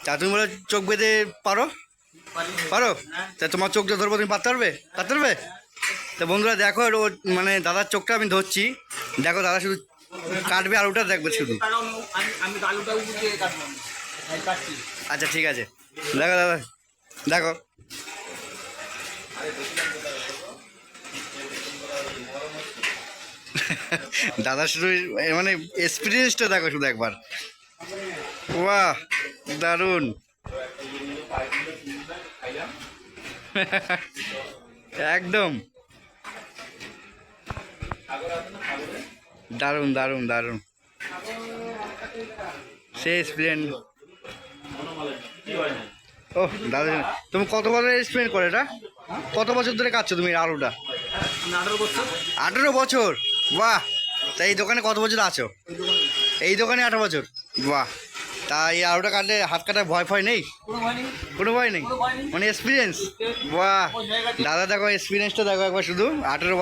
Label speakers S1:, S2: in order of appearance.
S1: তা তুমি বলে চোখ বেঁধে পারো? পারো? তা তোমার চোখটা ধরবো, তুমি পারতে পারবে? পারতে পারবে? তো বন্ধুরা দেখো, ও মানে দাদার চোখটা আমি ধরছি, দেখো দাদা শুধু কাটবে আর ওটা দেখবে শুধু। আচ্ছা ঠিক আছে, দেখো দাদা, দেখো দাদা শুধু মানে এক্সপিরিয়েন্সটা দেখো শুধু একবার। বাহ, দারুণ। একদম দারুণ দারুণ দারুণ, সে এক্সপিরিয়েন্স। ও দাদা, তুমি কত বছর এক্সপিরিয়েন্স করে এটা? কত বছর ধরে কাটছো তুমি আলুটা? 18 বছর? বাহ। তা এই দোকানে কত বছর আছো? এই দোকানে 18 বছর? বাহ। তা এই আলুটা কাটলে হাত কাটার ভয় ফয় নেই? কোনো ভয় নেই, মানে এক্সপিরিয়েন্স। বাহ দাদা, দেখো এক্সপিরিয়েন্সটা দেখো একবার শুধু। 18